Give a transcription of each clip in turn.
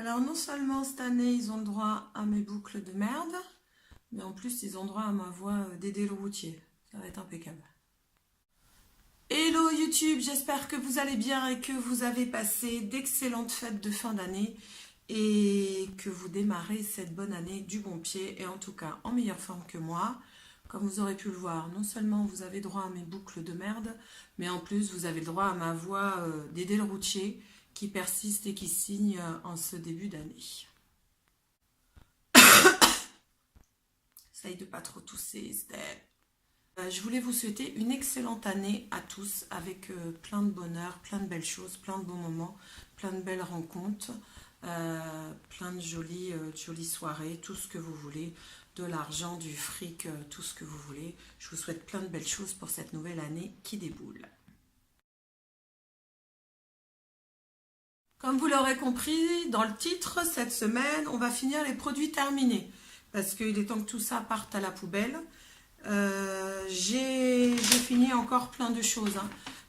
Alors non seulement cette année ils ont le droit à mes boucles de merde, mais en plus ils ont le droit à ma voix d'Aidé le routier. Ça va être impeccable. Hello YouTube, j'espère que vous allez bien et que vous avez passé d'excellentes fêtes de fin d'année et que vous démarrez cette bonne année du bon pied et en tout cas en meilleure forme que moi. Comme vous aurez pu le voir, non seulement vous avez droit à mes boucles de merde, mais en plus vous avez le droit à ma voix d'Aidé le routier qui persiste et qui signe en ce début d'année. Essaye de pas trop tousser, Steph. Je voulais vous souhaiter une excellente année à tous avec plein de bonheur, plein de belles choses, plein de bons moments, plein de belles rencontres, plein de jolies soirées, tout ce que vous voulez, de l'argent, du fric, tout ce que vous voulez. Je vous souhaite plein de belles choses pour cette nouvelle année qui déboule. Comme vous l'aurez compris, dans le titre, cette semaine, on va finir les produits terminés. Parce qu'il est temps que tout ça parte à la poubelle. J'ai fini encore plein de choses.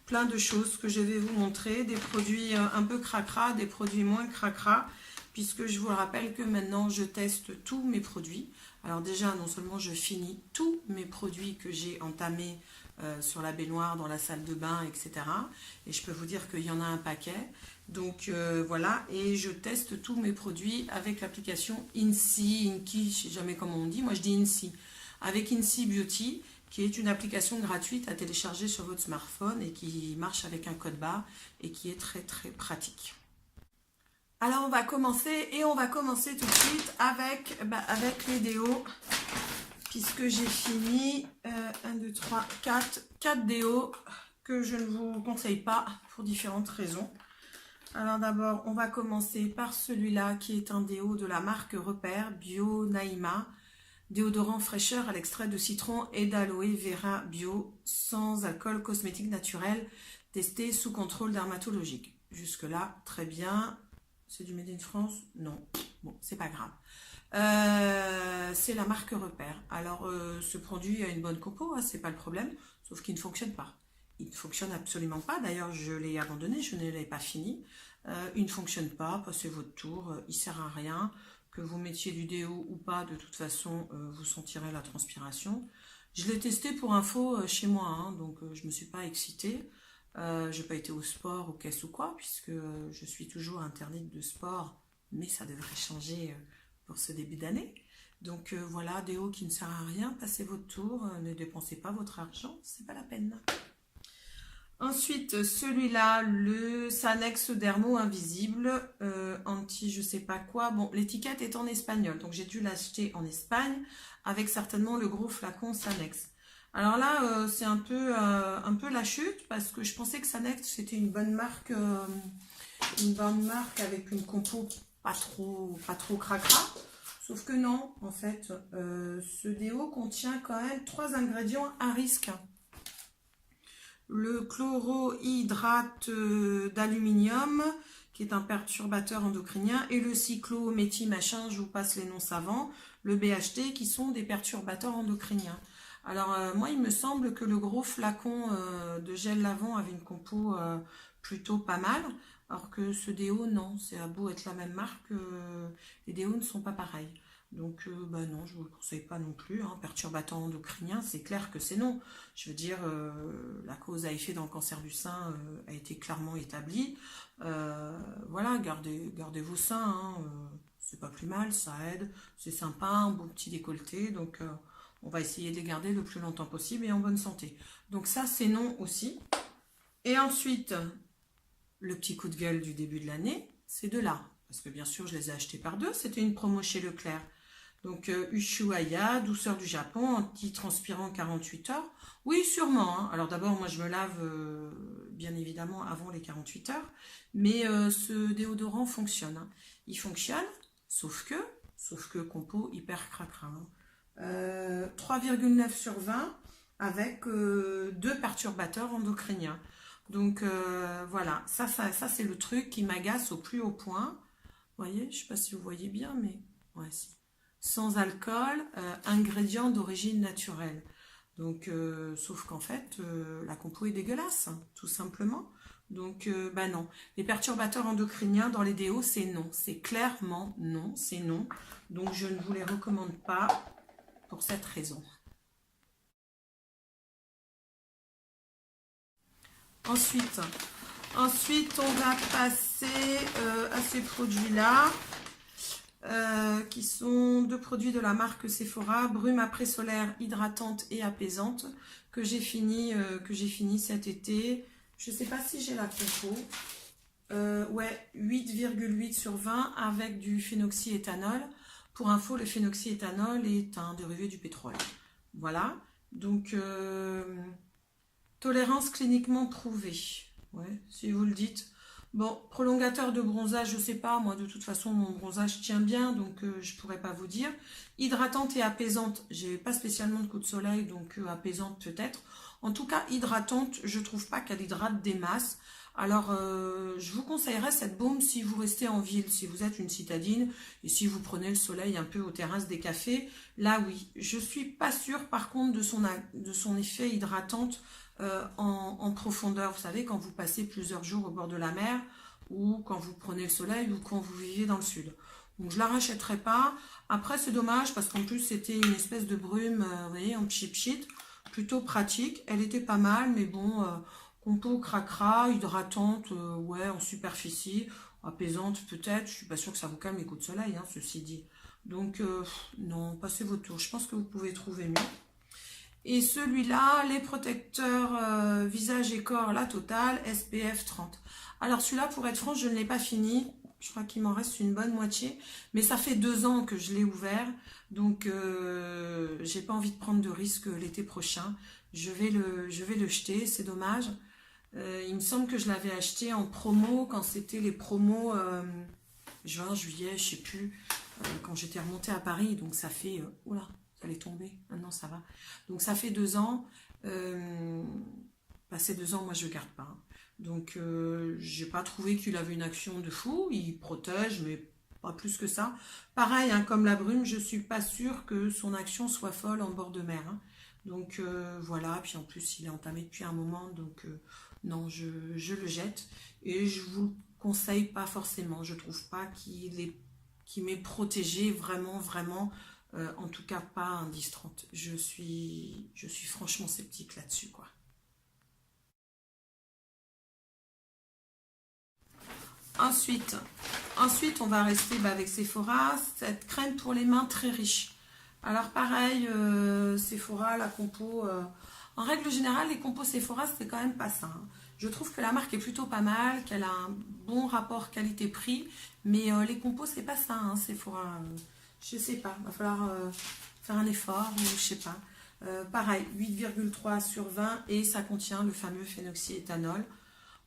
Plein de choses que je vais vous montrer. Des produits un peu cracra, des produits moins cracra. Puisque je vous rappelle que maintenant, je teste tous mes produits. Alors déjà, non seulement je finis tous mes produits que j'ai entamés sur la baignoire, dans la salle de bain, etc. Et je peux vous dire qu'il y en a un paquet. Donc voilà, et je teste tous mes produits avec l'application INSEE, INKI, je ne sais jamais comment on dit, moi je dis INSEE, avec INSEE Beauty, qui est une application gratuite à télécharger sur votre smartphone et qui marche avec un code barre et qui est très très pratique. Alors on va commencer tout de suite avec les déos, puisque j'ai fini 1, 2, 3, 4 déos que je ne vous conseille pas pour différentes raisons. Alors d'abord, on va commencer par celui-là qui est un déo de la marque Repère Bio Naïma. Déodorant fraîcheur à l'extrait de citron et d'aloe vera bio, sans alcool, cosmétique naturel, testé sous contrôle dermatologique. Jusque-là, très bien. C'est du Made in France? Non. Bon, c'est pas grave. C'est la marque Repère. Alors, ce produit a une bonne compo, c'est pas le problème, sauf qu'il ne fonctionne pas. Il ne fonctionne absolument pas. D'ailleurs, je l'ai abandonné, je ne l'ai pas fini. Il ne fonctionne pas, passez votre tour, il ne sert à rien. Que vous mettiez du déo ou pas, de toute façon, vous sentirez la transpiration. Je l'ai testé pour info chez moi, donc je ne me suis pas excitée. Je n'ai pas été au sport, aux caisses ou quoi, puisque je suis toujours interdite de sport, mais ça devrait changer pour ce début d'année. Donc voilà, déo qui ne sert à rien, passez votre tour, ne dépensez pas votre argent, c'est pas la peine. Ensuite, celui-là, le Sanex Dermo Invisible, anti je sais pas quoi. Bon, l'étiquette est en espagnol, donc j'ai dû l'acheter en Espagne, avec certainement le gros flacon Sanex. Alors là, c'est un peu la chute, parce que je pensais que Sanex, c'était une bonne marque avec une compo pas trop cracra. Sauf que non, en fait, ce déo contient quand même 3 ingrédients à risque. Le chlorohydrate d'aluminium, qui est un perturbateur endocrinien, et le cyclométhymachin, je vous passe les noms savants, le BHT, qui sont des perturbateurs endocriniens. Alors, moi, il me semble que le gros flacon de gel lavant avait une compo plutôt pas mal, alors que ce déo, non, c'est à beau être la même marque, les déos ne sont pas pareils. Donc, non, je ne vous le conseille pas non plus. Perturbateur endocrinien, c'est clair que c'est non. Je veux dire, la cause à effet dans le cancer du sein a été clairement établie. Voilà, gardez vos seins, c'est pas plus mal, ça aide, c'est sympa, un beau petit décolleté. Donc, on va essayer de les garder le plus longtemps possible et en bonne santé. Donc ça, c'est non aussi. Et ensuite, le petit coup de gueule du début de l'année, c'est de là. Parce que bien sûr, je les ai achetés par 2. C'était une promo chez Leclerc. Donc, Ushuaïa, douceur du Japon, anti-transpirant 48 heures. Oui, sûrement. Alors d'abord, moi, je me lave, bien évidemment, avant les 48 heures. Mais ce déodorant fonctionne. Il fonctionne, sauf que compo hyper cracra. 3,9 sur 20 avec 2 perturbateurs endocriniens. Donc, voilà. Ça c'est le truc qui m'agace au plus haut point. Vous voyez, je ne sais pas si vous voyez bien, mais... ouais, si. Sans alcool, ingrédients d'origine naturelle. Donc, sauf qu'en fait, la compo est dégueulasse, tout simplement. Donc, bah non. Les perturbateurs endocriniens dans les déos, c'est non. C'est clairement non, c'est non. Donc, je ne vous les recommande pas pour cette raison. Ensuite, on va passer à ces produits-là. Qui sont deux produits de la marque Sephora, brume après solaire hydratante et apaisante, que j'ai fini cet été. Je ne sais pas si j'ai la compo. Ouais, 8,8 sur 20 avec du phénoxyéthanol. Pour info, le phénoxyéthanol est un dérivé du pétrole. Voilà. Donc, tolérance cliniquement prouvée. Ouais, si vous le dites. Bon, prolongateur de bronzage, je sais pas, moi de toute façon mon bronzage tient bien, donc je pourrais pas vous dire. Hydratante et apaisante, j'ai pas spécialement de coup de soleil, donc apaisante peut-être. En tout cas, hydratante, je trouve pas qu'elle hydrate des masses. Alors, je vous conseillerais cette baume si vous restez en ville, si vous êtes une citadine, et si vous prenez le soleil un peu aux terrasses des cafés, là oui. Je suis pas sûre par contre de son effet hydratante en profondeur, vous savez, quand vous passez plusieurs jours au bord de la mer, ou quand vous prenez le soleil, ou quand vous vivez dans le sud. Donc je la rachèterai pas. Après c'est dommage, parce qu'en plus c'était une espèce de brume, vous voyez, en pchit, plutôt pratique. Elle était pas mal, mais bon, compo cracra, hydratante, ouais, en superficie, apaisante peut-être. Je suis pas sûre que ça vous calme les coups de soleil, hein, ceci dit. Donc non, passez votre tour. Je pense que vous pouvez trouver mieux. Et celui-là, les protecteurs visage et corps, la totale, SPF 30. Alors celui-là, pour être franche, je ne l'ai pas fini. Je crois qu'il m'en reste une bonne moitié. Mais ça fait 2 ans que je l'ai ouvert. Donc, j'ai pas envie de prendre de risque l'été prochain. Je vais le jeter, c'est dommage. Il me semble que je l'avais acheté en promo, quand c'était les promos juin, juillet, je sais plus, quand j'étais remontée à Paris. Donc ça fait... oula, ça allait tomber. Maintenant ça va. Donc ça fait 2 ans. Ces 2 ans, moi je ne garde pas. Donc j'ai pas trouvé qu'il avait une action de fou. Il protège, mais pas plus que ça. Pareil, hein, comme la brume, je suis pas sûre que son action soit folle en bord de mer. Hein. Donc voilà, puis en plus il est entamé depuis un moment, donc non, je le jette. Et je vous le conseille pas forcément. Je trouve pas qu'il m'ait protégé vraiment, vraiment. En tout cas pas un 10-30. Je suis franchement sceptique là-dessus, quoi. Ensuite, on va rester avec Sephora, cette crème pour les mains très riche. Alors pareil, Sephora, la compo, en règle générale, les compos Sephora, c'est quand même pas ça. Hein. Je trouve que la marque est plutôt pas mal, qu'elle a un bon rapport qualité-prix, mais les compos, c'est pas ça, hein, Sephora. Je sais pas, va falloir faire un effort, ou je sais pas. Pareil, 8,3 sur 20 et ça contient le fameux phénoxyéthanol.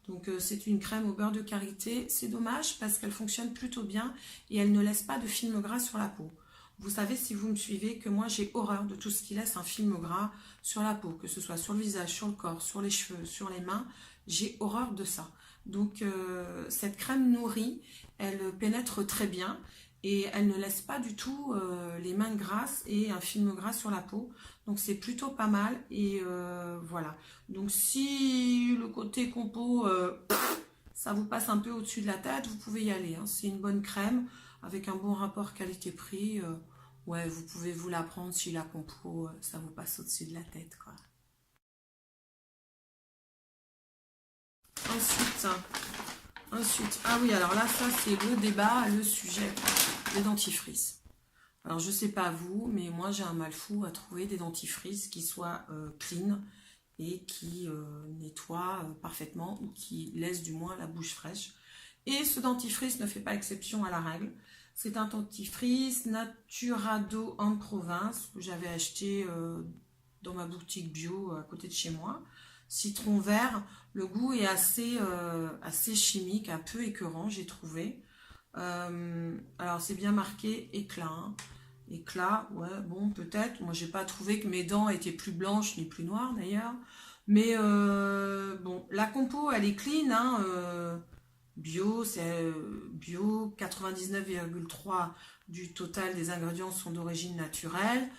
Donc c'est une crème au beurre de karité. C'est dommage parce qu'elle fonctionne plutôt bien et elle ne laisse pas de film gras sur la peau. Vous savez, si vous me suivez, que moi j'ai horreur de tout ce qui laisse un film gras sur la peau, que ce soit sur le visage, sur le corps, sur les cheveux, sur les mains, j'ai horreur de ça. Donc cette crème nourrit, elle pénètre très bien et elle ne laisse pas du tout les mains grasses et un film gras sur la peau. Donc c'est plutôt pas mal et voilà. Donc si le côté compo, ça vous passe un peu au-dessus de la tête, vous pouvez y aller. Hein. C'est une bonne crème avec un bon rapport qualité-prix. Ouais, vous pouvez vous la prendre si la compo, ça vous passe au-dessus de la tête, quoi. Ensuite, ah oui, alors là, ça c'est le débat, le sujet, des dentifrices. Alors je sais pas vous, mais moi j'ai un mal fou à trouver des dentifrices qui soient clean et qui nettoient parfaitement ou qui laissent du moins la bouche fraîche. Et ce dentifrice ne fait pas exception à la règle. C'est un dentifrice Naturado en province que j'avais acheté dans ma boutique bio à côté de chez moi. Citron vert, le goût est assez chimique, un peu écœurant, j'ai trouvé. Alors c'est bien marqué éclat. Hein. Éclat, ouais, bon, peut-être. Moi, j'ai pas trouvé que mes dents étaient plus blanches ni plus noires d'ailleurs. Mais bon, la compo, elle est clean. Hein, bio, c'est bio, 99,3 du total des ingrédients sont d'origine naturelle.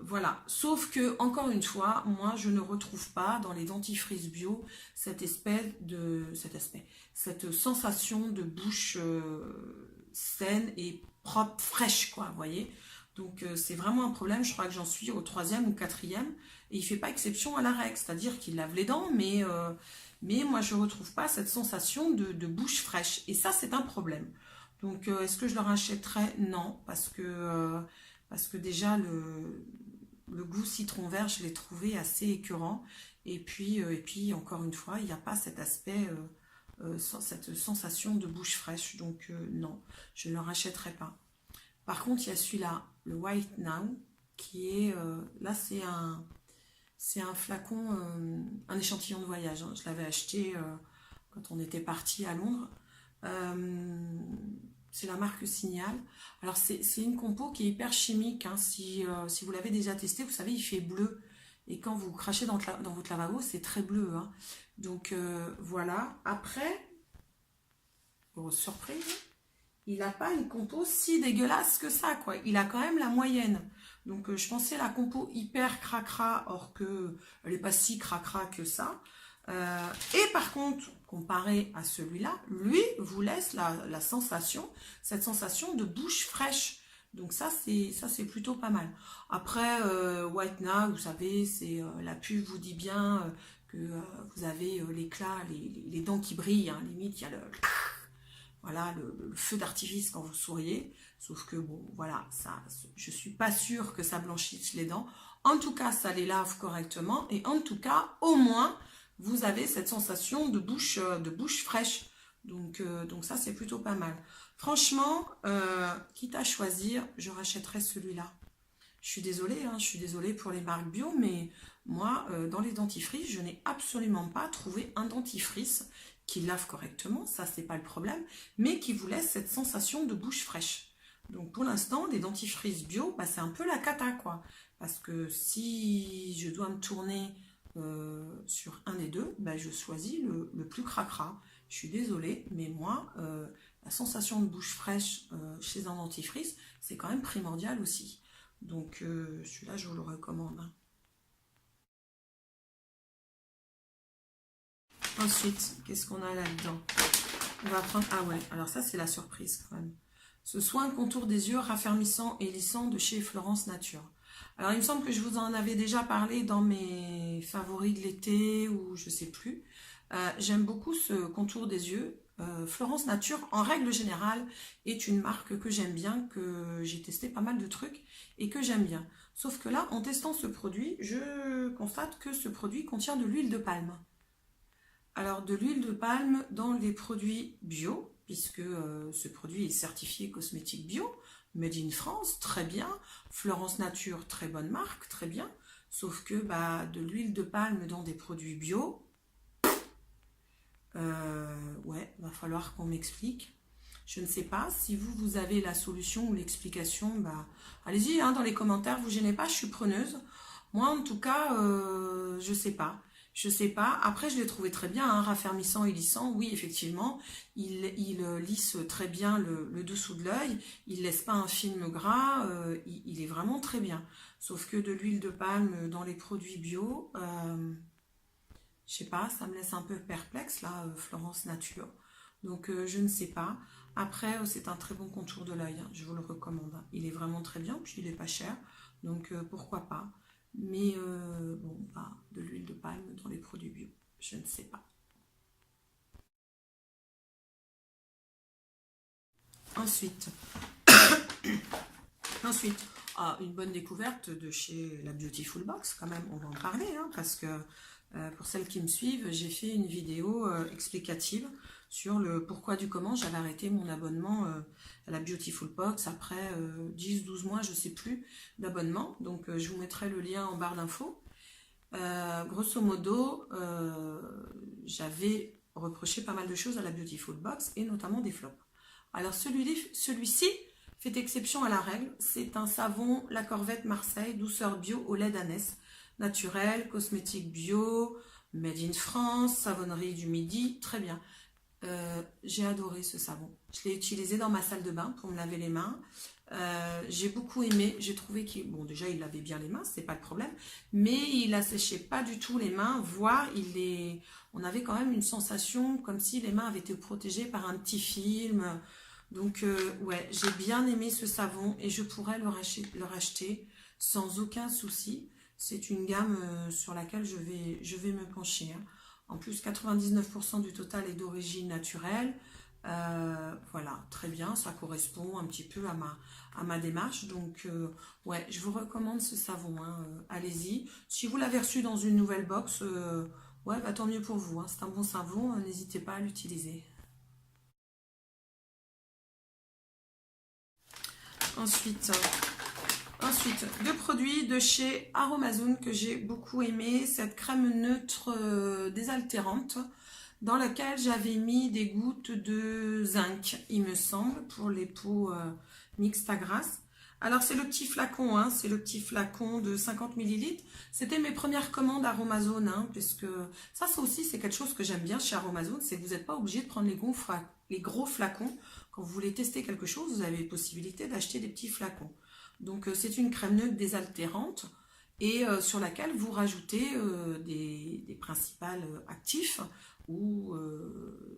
Voilà, sauf que, encore une fois, moi je ne retrouve pas dans les dentifrices bio cette sensation de bouche saine et propre, fraîche, quoi, vous voyez. Donc c'est vraiment un problème, je crois que j'en suis au 3e ou 4e, et il fait pas exception à la règle, c'est-à-dire qu'il lave les dents, mais moi je retrouve pas cette sensation de bouche fraîche, et ça c'est un problème. Donc est-ce que je leur achèterais? Non, parce que déjà le goût citron vert, je l'ai trouvé assez écœurant. Et puis encore une fois, il n'y a pas cet aspect, cette sensation de bouche fraîche. Donc non, je ne le rachèterai pas. Par contre, il y a celui-là, le White Now, qui est... là, c'est un flacon, un échantillon de voyage, hein. Je l'avais acheté quand on était parti à Londres. C'est la marque Signal. Alors c'est une compo qui est hyper chimique, hein. Si vous l'avez déjà testé, vous savez, il fait bleu. Et quand vous crachez dans votre lavabo, c'est très bleu, hein. Donc voilà. Après, grosse surprise, il n'a pas une compo si dégueulasse que ça, quoi. Il a quand même la moyenne. Donc je pensais la compo hyper cracra, or que elle n'est pas si cracra que ça. Et par contre, comparé à celui-là, lui vous laisse la sensation, cette sensation de bouche fraîche. Donc ça c'est plutôt pas mal. Après, White Now, vous savez, c'est la pub vous dit bien que vous avez l'éclat, les dents qui brillent, hein. Limite, il y a voilà, le feu d'artifice quand vous souriez. Sauf que bon, voilà, je suis pas sûre que ça blanchisse les dents. En tout cas, ça les lave correctement. Et en tout cas, au moins, vous avez cette sensation de bouche fraîche. Donc ça, c'est plutôt pas mal. Franchement, quitte à choisir, je rachèterais celui-là. Je suis désolée, hein, je suis désolée pour les marques bio, mais moi, dans les dentifrices, je n'ai absolument pas trouvé un dentifrice qui lave correctement, ça, c'est pas le problème, mais qui vous laisse cette sensation de bouche fraîche. Donc pour l'instant, les dentifrices bio, bah, c'est un peu la cata, quoi. Parce que si je dois me tourner sur un des deux, bah, je choisis le plus cracra. Je suis désolée, mais moi, la sensation de bouche fraîche chez un dentifrice, c'est quand même primordial aussi. Donc celui-là, je vous le recommande, hein. Ensuite, qu'est-ce qu'on a là-dedans? On va prendre... Ah ouais, alors ça, c'est la surprise quand même. Ce soin contour des yeux raffermissant et lissant de chez Florence Nature. Alors, il me semble que je vous en avais déjà parlé dans mes favoris de l'été ou je sais plus. J'aime beaucoup ce contour des yeux. Florence Nature, en règle générale, est une marque que j'aime bien, que j'ai testé pas mal de trucs et que j'aime bien. Sauf que là, en testant ce produit, je constate que ce produit contient de l'huile de palme. Alors, de l'huile de palme dans les produits bio, puisque ce produit est certifié cosmétique bio, Made in France, très bien. Florence Nature, très bonne marque, très bien. Sauf que bah, de l'huile de palme dans des produits bio, ouais, va falloir qu'on m'explique. Je ne sais pas, si vous avez la solution ou l'explication, bah, allez-y, hein, dans les commentaires, vous gênez pas, je suis preneuse. Moi, en tout cas, je sais pas. Je sais pas. Après, je l'ai trouvé très bien, hein, raffermissant et lissant. Oui, effectivement, il lisse très bien le dessous de l'œil. Il laisse pas un film gras. Il est vraiment très bien. Sauf que de l'huile de palme dans les produits bio, je sais pas, ça me laisse un peu perplexe, là, Florence Nature. Donc, je ne sais pas. Après, c'est un très bon contour de l'œil, hein, je vous le recommande, hein. Il est vraiment très bien, puis il est pas cher. Donc, pourquoi pas. Mais bon, bah, de l'huile de palme dans les produits bio, je ne sais pas. Ensuite, une bonne découverte de chez la Beautiful Box, quand même, on va en parler, hein, parce que pour celles qui me suivent, j'ai fait une vidéo explicative sur le pourquoi du comment j'avais arrêté mon abonnement à la Beautiful Box après 10-12 mois, je ne sais plus, d'abonnement. Donc je vous mettrai le lien en barre d'infos. Grosso modo, j'avais reproché pas mal de choses à la Beautiful Box et notamment des flops. Alors celui-ci fait exception à la règle. C'est un savon La Corvette Marseille, douceur bio au lait d'ânesse, naturel, cosmétique bio, made in France, savonnerie du Midi, très bien. J'ai adoré ce savon. Je l'ai utilisé dans ma salle de bain pour me laver les mains. J'ai beaucoup aimé. J'ai trouvé qu'il... Bon, déjà, il lavait bien les mains, c'est pas le problème. Mais il asséchait pas du tout les mains, voire on avait quand même une sensation comme si les mains avaient été protégées par un petit film. Donc, ouais, j'ai bien aimé ce savon et je pourrais le racheter sans aucun souci. C'est une gamme sur laquelle je vais me pencher, hein. En plus, 99% du total est d'origine naturelle. Voilà, très bien, ça correspond un petit peu à ma démarche. Donc, ouais, je vous recommande ce savon, hein, allez-y. Si vous l'avez reçu dans une nouvelle box, ouais, bah, tant mieux pour vous, hein, c'est un bon savon, n'hésitez pas à l'utiliser. Ensuite, deux produits de chez Aromazone que j'ai beaucoup aimé. Cette crème neutre désaltérante dans laquelle j'avais mis des gouttes de zinc, il me semble, pour les peaux mixtes à grasse. Alors c'est le petit flacon, hein, c'est le petit flacon de 50 millilitres. C'était mes premières commandes Aromazone, hein, puisque ça aussi c'est quelque chose que j'aime bien chez Aromazone, c'est que vous n'êtes pas obligé de prendre les gros flacons. Quand vous voulez tester quelque chose, vous avez la possibilité d'acheter des petits flacons. Donc c'est une crème neutre désaltérante et sur laquelle vous rajoutez des principales actifs ou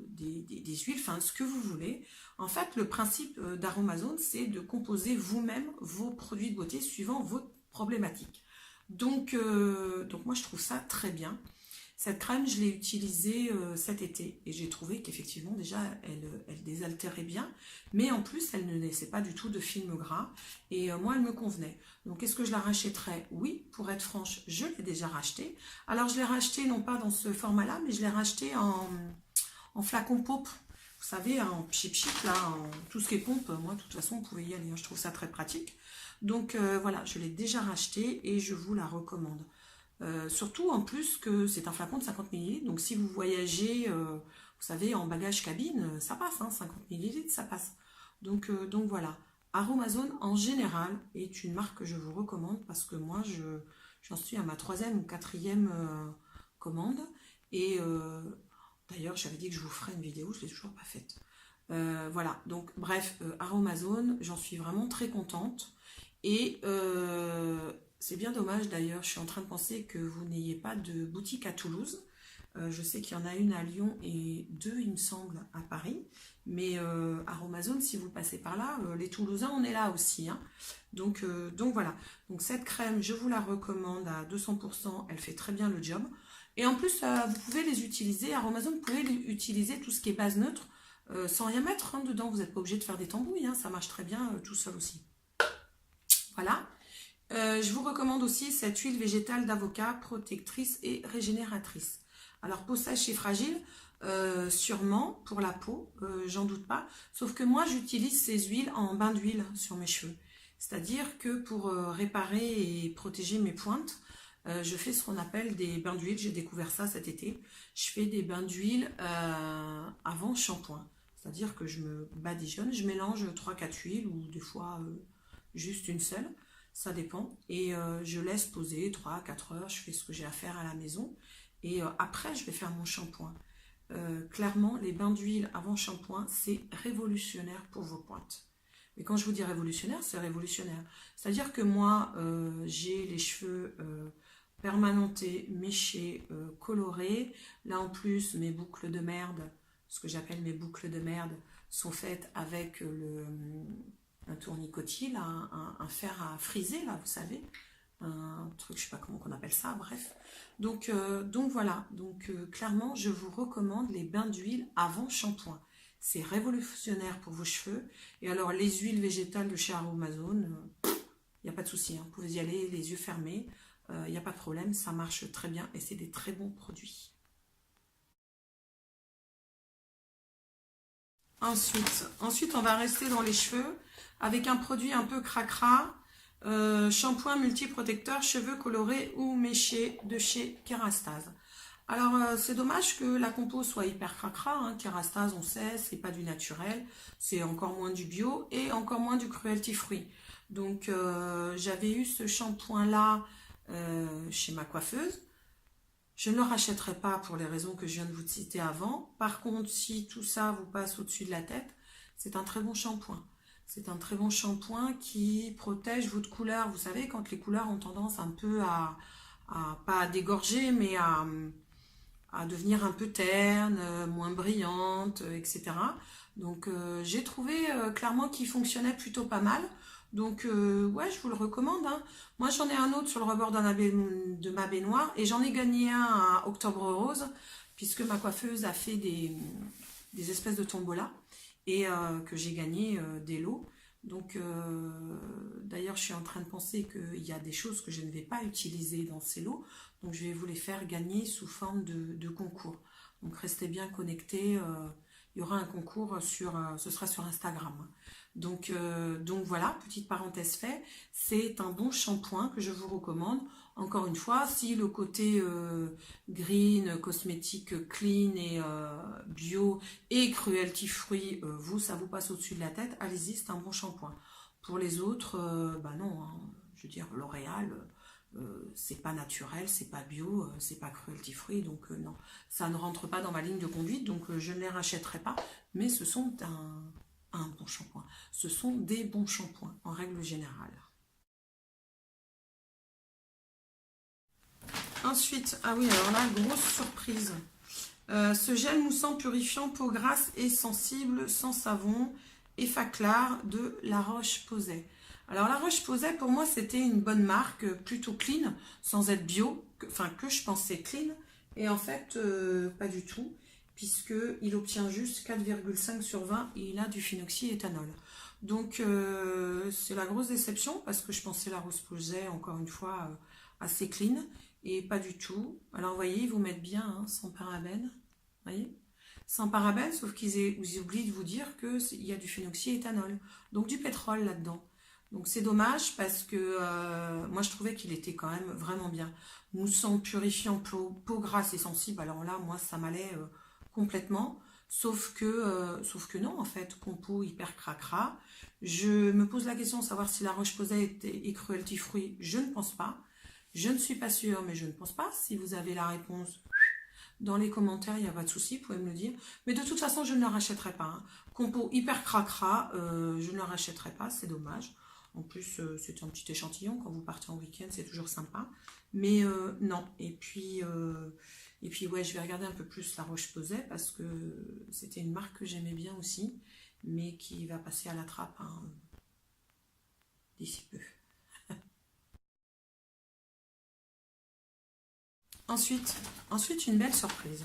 des huiles, enfin ce que vous voulez. En fait, le principe d'Aromazone, c'est de composer vous-même vos produits de beauté suivant votre problématique. Donc moi, je trouve ça très bien. Cette crème, je l'ai utilisée cet été et j'ai trouvé qu'effectivement, déjà, elle désaltérait bien, mais en plus, elle ne laissait pas du tout de film gras et moi, elle me convenait. Donc, est-ce que je la rachèterais? Oui, pour être franche, je l'ai déjà rachetée. Alors, je l'ai rachetée non pas dans ce format-là, mais je l'ai rachetée en flacon pompe. Vous savez, en pchip, là, en tout ce qui est pompe, moi, de toute façon, vous pouvez y aller, hein, je trouve ça très pratique. Donc, voilà, je l'ai déjà rachetée et je vous la recommande. Surtout en plus que c'est un flacon de 50 millilitres, donc si vous voyagez, vous savez, en bagage cabine, ça passe, hein, 50 millilitres, ça passe. Donc voilà, Aromazone en général est une marque que je vous recommande parce que moi, j'en suis à ma troisième ou quatrième commande. Et d'ailleurs, j'avais dit que je vous ferais une vidéo, je ne l'ai toujours pas faite. Voilà, donc bref, Aromazone, j'en suis vraiment très contente. Et c'est bien dommage d'ailleurs, je suis en train de penser que vous n'ayez pas de boutique à Toulouse. Je sais qu'il y en a une à Lyon et deux, il me semble, à Paris. Mais Aromazone, si vous passez par là, les Toulousains, on est là aussi, hein. Donc voilà. Donc cette crème, je vous la recommande à 200%. Elle fait très bien le job. Et en plus, vous pouvez les utiliser. Aromazone, vous pouvez utiliser tout ce qui est base neutre sans rien mettre, hein, dedans. Vous n'êtes pas obligé de faire des tambouilles, hein. Ça marche très bien tout seul aussi. Voilà. Je vous recommande aussi cette huile végétale d'avocat protectrice et régénératrice. Alors peau sèche et fragile, sûrement pour la peau, j'en doute pas. Sauf que moi j'utilise ces huiles en bain d'huile sur mes cheveux. C'est-à-dire que pour réparer et protéger mes pointes, je fais ce qu'on appelle des bains d'huile. J'ai découvert ça cet été. Je fais des bains d'huile avant shampoing. C'est-à-dire que je me badigeonne, je mélange 3-4 huiles ou des fois juste une seule. Ça dépend. Et je laisse poser 3-4 heures. Je fais ce que j'ai à faire à la maison. Et après, je vais faire mon shampoing. Clairement, les bains d'huile avant shampoing, c'est révolutionnaire pour vos pointes. Mais quand je vous dis révolutionnaire, c'est révolutionnaire. C'est-à-dire que moi, j'ai les cheveux permanentés, méchés, colorés. Là, en plus, mes boucles de merde, ce que j'appelle mes boucles de merde, sont faites avec un tournicotis, là, un fer à friser, là, vous savez, un truc, je sais pas comment on appelle ça, bref. Donc voilà, clairement, je vous recommande les bains d'huile avant shampoing. C'est révolutionnaire pour vos cheveux. Et alors, les huiles végétales de chez Aromazone, il n'y a pas de souci, hein, vous pouvez y aller les yeux fermés, il n'y a pas de problème, ça marche très bien et c'est des très bons produits. Ensuite, on va rester dans les cheveux avec un produit un peu cracra, shampoing multiprotecteur cheveux colorés ou méchés de chez Kerastase. Alors, c'est dommage que la compo soit hyper cracra, hein. Kerastase, on sait, c'est pas du naturel, c'est encore moins du bio et encore moins du cruelty free. Donc, j'avais eu ce shampoing-là chez ma coiffeuse. Je ne le rachèterai pas pour les raisons que je viens de vous citer avant. Par contre, si tout ça vous passe au-dessus de la tête, c'est un très bon shampoing. C'est un très bon shampoing qui protège votre couleur. Vous savez, quand les couleurs ont tendance un peu pas à dégorger, mais à devenir un peu terne, moins brillante, etc. Donc j'ai trouvé clairement qu'il fonctionnait plutôt pas mal. Donc ouais, je vous le recommande, hein. Moi j'en ai un autre sur le rebord de ma baignoire et j'en ai gagné un à Octobre Rose puisque ma coiffeuse a fait des espèces de tombola et que j'ai gagné des lots. Donc d'ailleurs je suis en train de penser qu'il y a des choses que je ne vais pas utiliser dans ces lots. Donc je vais vous les faire gagner sous forme de concours. Donc restez bien connectés. Il y aura un concours ce sera sur Instagram. Donc voilà, petite parenthèse fait, c'est un bon shampoing que je vous recommande. Encore une fois, si le côté green, cosmétique clean et bio et cruelty free, ça vous passe au-dessus de la tête, allez-y, c'est un bon shampoing. Pour les autres, bah non, hein, je veux dire, L'Oréal, c'est pas naturel, c'est pas bio, c'est pas cruelty free, donc non, ça ne rentre pas dans ma ligne de conduite, donc je ne les rachèterai pas, mais ce sont un bon shampoing. Ce sont des bons shampoings en règle générale. Ensuite, ah oui, alors là, grosse surprise. Ce gel moussant purifiant peau grasse et sensible sans savon, Effaclar de La Roche-Posay. Alors La Roche-Posay, pour moi, c'était une bonne marque, plutôt clean, sans être bio, que je pensais clean, et en fait, pas du tout, puisqu'il obtient juste 4,5 sur 20 et il a du phenoxyéthanol. Donc, c'est la grosse déception, parce que je pensais La Roche-Posay, encore une fois, assez clean, et pas du tout. Alors, vous voyez, ils vous mettent bien, hein, sans parabènes, voyez, sans parabènes, sauf qu'ils oublient de vous dire qu'il y a du phénoxyéthanol, donc du pétrole là-dedans. Donc c'est dommage parce que moi je trouvais qu'il était quand même vraiment bien. Moussant, purifiant, peau grasse et sensible, alors là moi ça m'allait complètement. Sauf que non en fait, compo hyper cracra. Je me pose la question de savoir si La Roche-Posay est cruelty free, je ne pense pas. Je ne suis pas sûre, mais je ne pense pas. Si vous avez la réponse, dans les commentaires, il n'y a pas de souci, vous pouvez me le dire. Mais de toute façon, je ne le rachèterai pas, hein. Compo hyper cracra, je ne le rachèterai pas, c'est dommage. En plus, c'est un petit échantillon, quand vous partez en week-end, c'est toujours sympa. Mais non, et puis ouais, je vais regarder un peu plus La Roche-Posay, parce que c'était une marque que j'aimais bien aussi, mais qui va passer à la trappe, hein, d'ici peu. Ensuite, une belle surprise.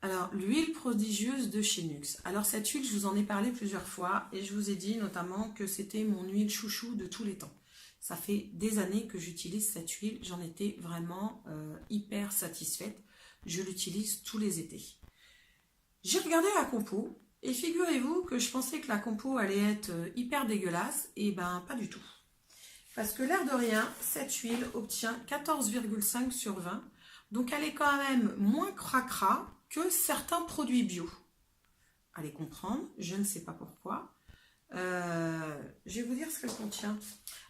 Alors, l'huile prodigieuse de chez Nuxe. Alors, cette huile, je vous en ai parlé plusieurs fois et je vous ai dit notamment que c'était mon huile chouchou de tous les temps. Ça fait des années que j'utilise cette huile. J'en étais vraiment hyper satisfaite. Je l'utilise tous les étés. J'ai regardé la compo et figurez-vous que je pensais que la compo allait être hyper dégueulasse. Et ben, pas du tout. Parce que l'air de rien, cette huile obtient 14,5 sur 20. Donc elle est quand même moins cracra que certains produits bio. Allez comprendre, je ne sais pas pourquoi. Je vais vous dire ce qu'elle contient.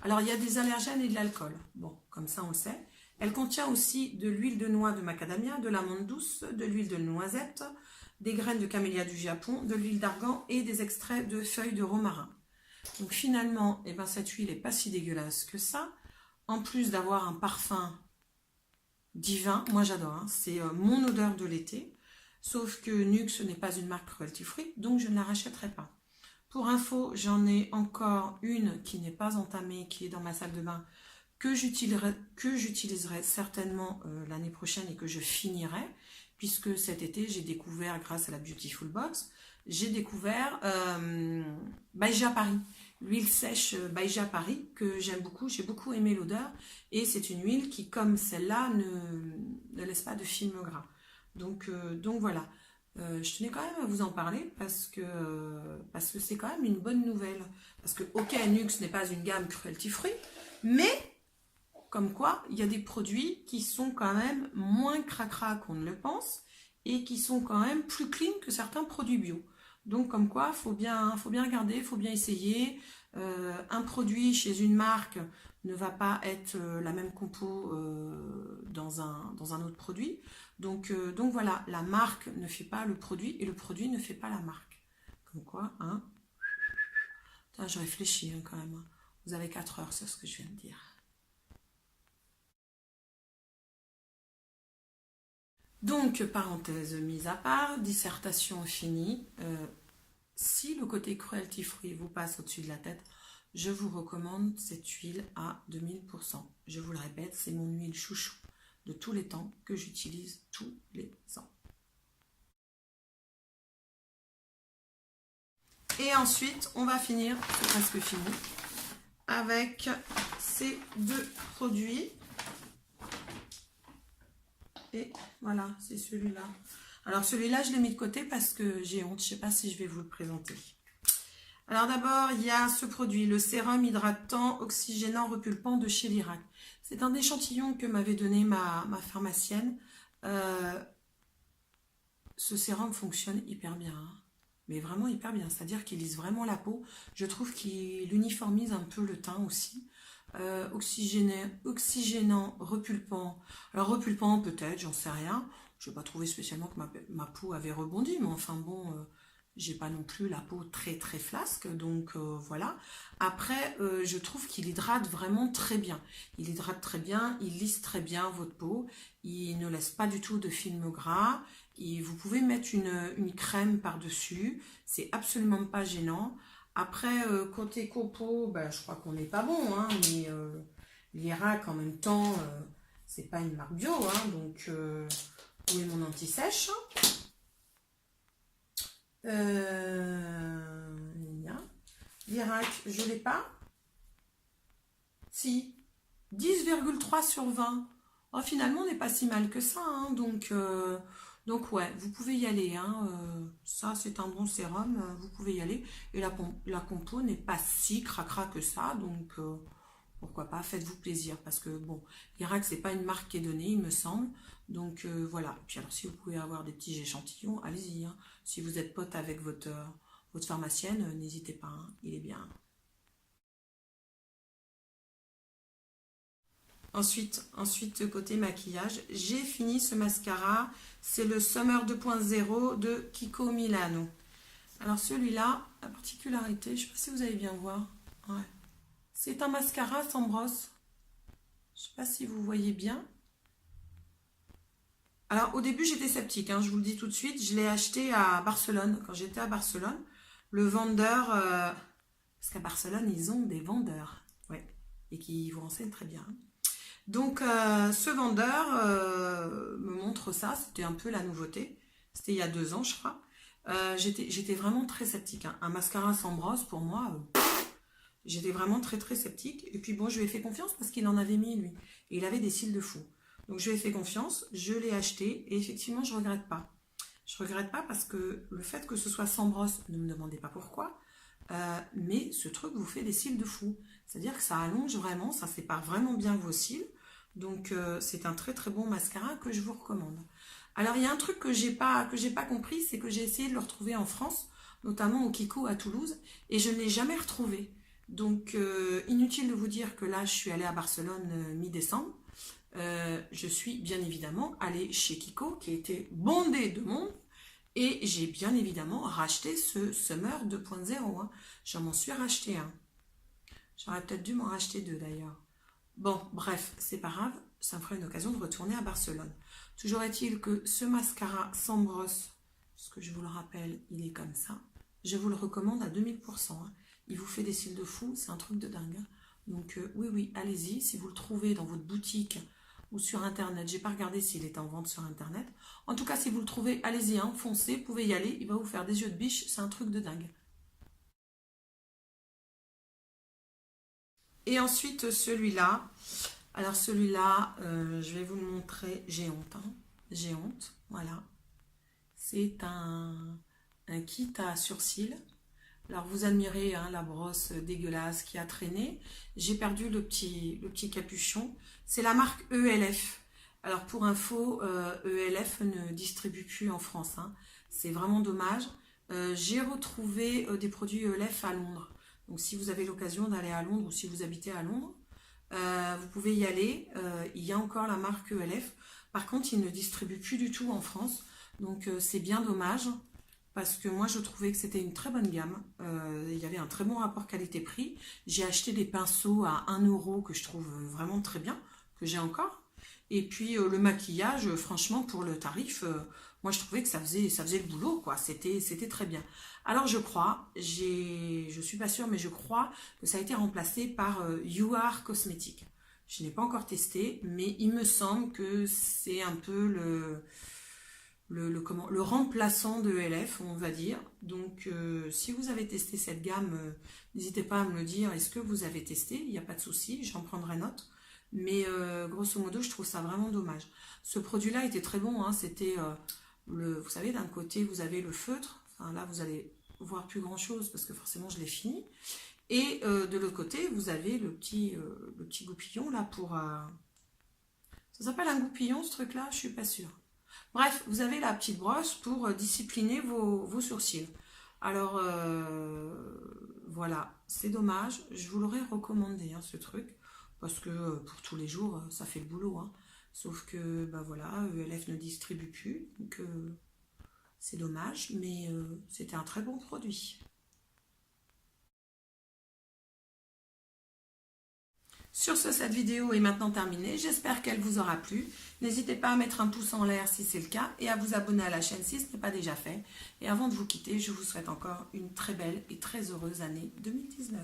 Alors il y a des allergènes et de l'alcool. Bon, comme ça on le sait. Elle contient aussi de l'huile de noix de macadamia, de l'amande douce, de l'huile de noisette, des graines de camélia du Japon, de l'huile d'argan et des extraits de feuilles de romarin. Donc finalement, eh ben, cette huile n'est pas si dégueulasse que ça. En plus d'avoir un parfum divin, moi j'adore, hein, c'est mon odeur de l'été. Sauf que Nuxe n'est pas une marque cruelty free, donc je ne la rachèterai pas. Pour info, j'en ai encore une qui n'est pas entamée, qui est dans ma salle de bain, que j'utiliserai certainement l'année prochaine et que je finirai, puisque cet été, j'ai découvert, grâce à la Beautiful Box, j'ai découvert Baïja Paris, l'huile sèche Baïja Paris, que j'aime beaucoup, j'ai beaucoup aimé l'odeur, et c'est une huile qui, comme celle-là, ne laisse pas de film gras. Donc voilà, je tenais quand même à vous en parler parce que c'est quand même une bonne nouvelle. Parce que, ok, Nuxe n'est pas une gamme cruelty free, mais comme quoi, il y a des produits qui sont quand même moins cracra qu'on ne le pense et qui sont quand même plus clean que certains produits bio. Donc comme quoi, faut bien regarder, il faut bien essayer. Un produit chez une marque ne va pas être la même compo dans un autre produit. Donc voilà, la marque ne fait pas le produit et le produit ne fait pas la marque. Comme quoi, hein. Putain, je réfléchis hein, quand même. Hein. Vous avez 4 heures, c'est ce que je viens de dire. Donc, parenthèse mise à part, dissertation finie. Si le côté cruelty free vous passe au-dessus de la tête, je vous recommande cette huile à 2000%. Je vous le répète, c'est mon huile chouchou de tous les temps que j'utilise tous les ans. Et ensuite, on va finir, c'est presque fini, avec ces deux produits. Et voilà, c'est celui-là. Alors celui-là, je l'ai mis de côté parce que j'ai honte. Je ne sais pas si je vais vous le présenter. Alors d'abord, il y a ce produit, le sérum hydratant oxygénant repulpant de chez Lirac. C'est un échantillon que m'avait donné ma pharmacienne. Ce sérum fonctionne hyper bien. Hein. Mais vraiment hyper bien. C'est-à-dire qu'il lisse vraiment la peau. Je trouve qu'il uniformise un peu le teint aussi. Oxygénant, repulpant. Alors repulpant peut-être, j'en sais rien. Je n'ai pas trouvé spécialement que ma peau avait rebondi, mais enfin bon, j'ai pas non plus la peau très très flasque, donc voilà. Après, je trouve qu'il hydrate vraiment très bien. Il hydrate très bien, il lisse très bien votre peau, il ne laisse pas du tout de film gras. Et vous pouvez mettre une crème par-dessus, c'est absolument pas gênant. Après, côté copeaux, ben, je crois qu'on n'est pas bon, hein, mais l'Irak en même temps, c'est pas une marque bio, hein, donc où est mon anti-sèche? L'Irak, je l'ai pas. Si, 10,3 sur 20. Oh, finalement, on n'est pas si mal que ça, hein, donc ouais, vous pouvez y aller. Hein, ça, c'est un bon sérum, vous pouvez y aller. Et la compo n'est pas si cracra que ça, donc pourquoi pas, faites-vous plaisir. Parce que bon, l'Irak, c'est pas une marque qui est donnée, il me semble. Donc voilà. Et puis alors, si vous pouvez avoir des petits échantillons, allez-y. Hein. Si vous êtes pote avec votre pharmacienne, n'hésitez pas, hein, il est bien. Ensuite, côté maquillage, j'ai fini ce mascara. C'est le Summer 2.0 de Kiko Milano. Alors celui-là, la particularité, je ne sais pas si vous allez bien voir. Ouais. C'est un mascara sans brosse. Je ne sais pas si vous voyez bien. Alors au début, j'étais sceptique, hein, je vous le dis tout de suite. Je l'ai acheté à Barcelone, quand j'étais à Barcelone. Le vendeur, parce qu'à Barcelone, ils ont des vendeurs. Ouais. Et qui vous renseignent très bien. Donc ce vendeur me montre ça, c'était un peu la nouveauté, c'était il y a 2 ans je crois. J'étais vraiment très sceptique, hein. Un mascara sans brosse pour moi, j'étais vraiment très très sceptique. Et puis bon, je lui ai fait confiance parce qu'il en avait mis lui, et il avait des cils de fou. Donc je lui ai fait confiance, je l'ai acheté et effectivement je regrette pas. Je regrette pas parce que le fait que ce soit sans brosse, ne me demandez pas pourquoi, mais ce truc vous fait des cils de fou. C'est-à-dire que ça allonge vraiment, ça sépare vraiment bien vos cils. Donc c'est un très très bon mascara que je vous recommande. Alors il y a un truc que j'ai pas compris, c'est que j'ai essayé de le retrouver en France, notamment au Kiko à Toulouse, et je ne l'ai jamais retrouvé. Donc inutile de vous dire que là je suis allée à Barcelone mi-décembre. Je suis bien évidemment allée chez Kiko qui était bondé de monde. Et j'ai bien évidemment racheté ce Summer 2.0. Hein. J'en m'en suis racheté un. J'aurais peut-être dû m'en racheter 2 d'ailleurs. Bon, bref, c'est pas grave, ça me fera une occasion de retourner à Barcelone. Toujours est-il que ce mascara sans brosse, parce que je vous le rappelle, il est comme ça, je vous le recommande à 2000%. Hein. Il vous fait des cils de fou, c'est un truc de dingue. Hein. Donc oui, allez-y, si vous le trouvez dans votre boutique ou sur internet, j'ai pas regardé s'il est en vente sur internet. En tout cas, si vous le trouvez, allez-y, hein, foncez, vous pouvez y aller, il va vous faire des yeux de biche, c'est un truc de dingue. Et ensuite, celui-là. Alors, celui-là, je vais vous le montrer. J'ai honte. Hein. J'ai honte. Voilà. C'est un kit à sourcils. Alors, vous admirez hein, la brosse dégueulasse qui a traîné. J'ai perdu le petit capuchon. C'est la marque ELF. Alors, pour info, ELF ne distribue plus en France. Hein. C'est vraiment dommage. J'ai retrouvé des produits ELF à Londres. Donc si vous avez l'occasion d'aller à Londres ou si vous habitez à Londres, vous pouvez y aller. Il y a encore la marque ELF. Par contre, ils ne distribuent plus du tout en France. Donc c'est bien dommage. Parce que moi, je trouvais que c'était une très bonne gamme. Il y avait un très bon rapport qualité-prix. J'ai acheté des pinceaux à 1 euro que je trouve vraiment très bien, que j'ai encore. Et puis le maquillage, franchement, pour le tarif, moi, je trouvais que ça faisait le boulot, quoi. C'était très bien. Alors, je crois, je suis pas sûre, mais je crois que ça a été remplacé par You Are Cosmétiques. Je n'ai pas encore testé, mais il me semble que c'est un peu le remplaçant de LF, on va dire. Donc, si vous avez testé cette gamme, n'hésitez pas à me le dire. Est-ce que vous avez testé? Il n'y a pas de souci, j'en prendrai note. Mais grosso modo, je trouve ça vraiment dommage. Ce produit-là était très bon. Hein, c'était, vous savez, d'un côté, vous avez le feutre. Enfin, là, vous allez voir plus grand-chose parce que forcément, je l'ai fini. Et de l'autre côté, vous avez le petit goupillon là pour... Ça s'appelle un goupillon, ce truc-là? Je suis pas sûre. Bref, vous avez la petite brosse pour discipliner vos sourcils. Alors, voilà, c'est dommage. Je vous l'aurais recommandé, hein, ce truc. Parce que pour tous les jours, ça fait le boulot. Hein. Sauf que, bah voilà, ELF ne distribue plus. Donc, c'est dommage. Mais c'était un très bon produit. Sur ce, cette vidéo est maintenant terminée. J'espère qu'elle vous aura plu. N'hésitez pas à mettre un pouce en l'air si c'est le cas et à vous abonner à la chaîne si ce n'est pas déjà fait. Et avant de vous quitter, je vous souhaite encore une très belle et très heureuse année 2019.